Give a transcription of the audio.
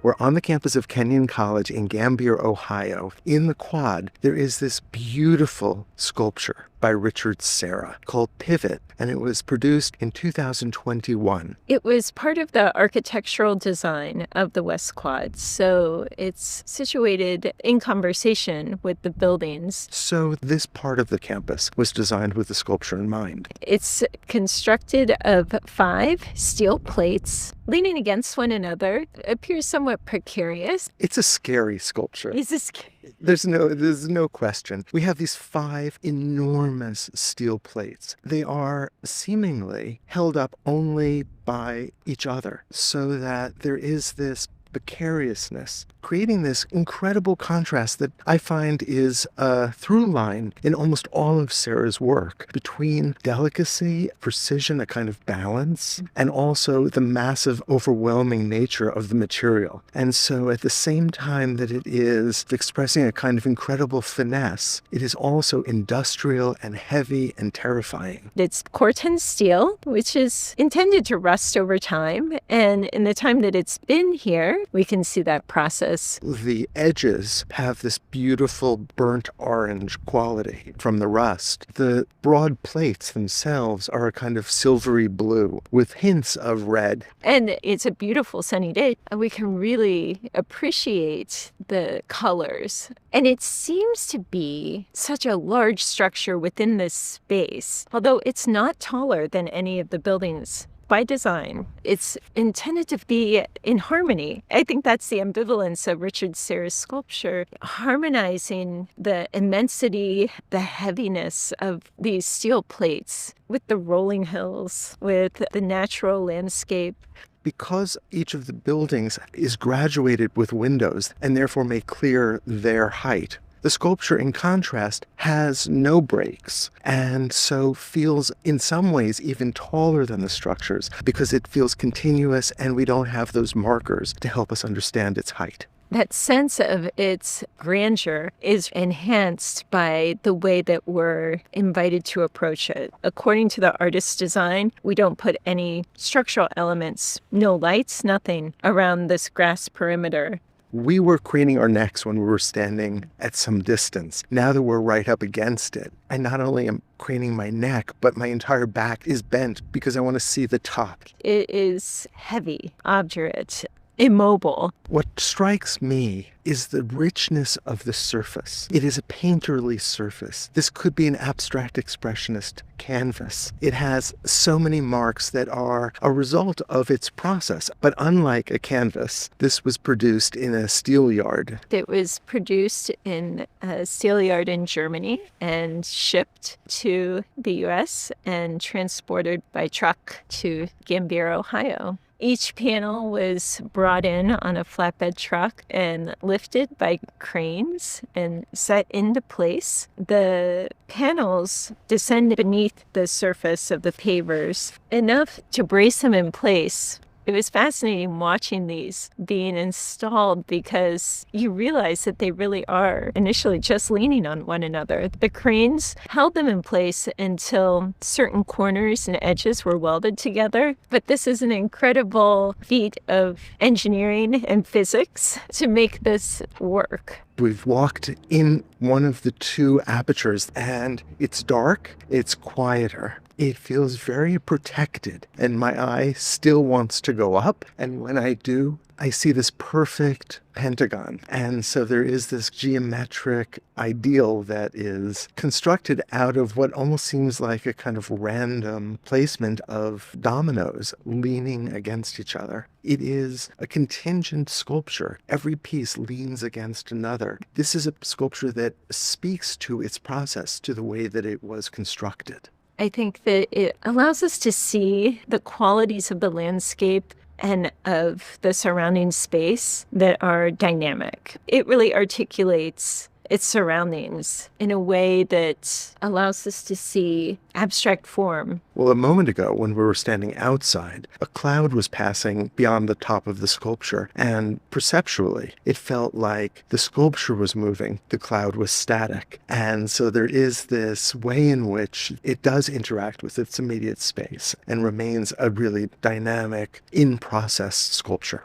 We're on the campus of Kenyon College in Gambier, Ohio. In the quad, there is this beautiful sculpture by Serra called Pivot, and it was produced in 2021. It was part of the architectural design of the West Quad, so it's situated in conversation with the buildings. So this part of the campus was designed with the sculpture in mind. It's constructed of 5 steel plates leaning against one another. It appears somewhat precarious. It's a scary sculpture. It's There's no question. We have these 5 enormous steel plates. They are seemingly held up only by each other, so that there is this precariousness, creating this incredible contrast that I find is a through line in almost all of Serra's work between delicacy, precision, a kind of balance, and also the massive, overwhelming nature of the material. And so at the same time that it is expressing a kind of incredible finesse, it is also industrial and heavy and terrifying. It's Cor-Ten steel, which is intended to rust over time. And in the time that it's been here, we can see that process. The edges have this beautiful burnt orange quality from the rust. The broad plates themselves are a kind of silvery blue with hints of red. And it's a beautiful sunny day. We can really appreciate the colors. And it seems to be such a large structure within this space, although it's not taller than any of the buildings. By design, it's intended to be in harmony. I think that's the ambivalence of Serra's sculpture, harmonizing the immensity, the heaviness of these steel plates with the rolling hills, with the natural landscape. Because each of the buildings is graduated with windows and therefore may clear their height, the sculpture, in contrast, has no breaks and so feels in some ways even taller than the structures because it feels continuous and we don't have those markers to help us understand its height. That sense of its grandeur is enhanced by the way that we're invited to approach it. According to the artist's design, we don't put any structural elements, no lights, nothing around this grass perimeter. We were craning our necks when we were standing at some distance. Now that we're right up against it, I not only am craning my neck, but my entire back is bent because I want to see the top. It is heavy, obdurate, immobile. What strikes me is the richness of the surface. It is a painterly surface. This could be an abstract expressionist canvas. It has so many marks that are a result of its process. But unlike a canvas, this was produced in a steel yard. It was produced in a steel yard in Germany and shipped to the U.S. and transported by truck to Gambier, Ohio. Each panel was brought in on a flatbed truck and lifted by cranes and set into place. The panels descend beneath the surface of the pavers enough to brace them in place. It was fascinating watching these being installed because you realize that they really are initially just leaning on one another. The cranes held them in place until certain corners and edges were welded together. But this is an incredible feat of engineering and physics to make this work. We've walked in one of the 2 apertures and it's dark, it's quieter. It feels very protected and my eye still wants to go up. And when I do, I see this perfect pentagon. And so there is this geometric ideal that is constructed out of what almost seems like a kind of random placement of dominoes leaning against each other. It is a contingent sculpture. Every piece leans against another. This is a sculpture that speaks to its process, to the way that it was constructed. I think that it allows us to see the qualities of the landscape and of the surrounding space that are dynamic. It really articulates its surroundings in a way that allows us to see abstract form. Well, a moment ago, when we were standing outside, a cloud was passing beyond the top of the sculpture, and perceptually, it felt like the sculpture was moving, the cloud was static. And so there is this way in which it does interact with its immediate space and remains a really dynamic, in-process sculpture.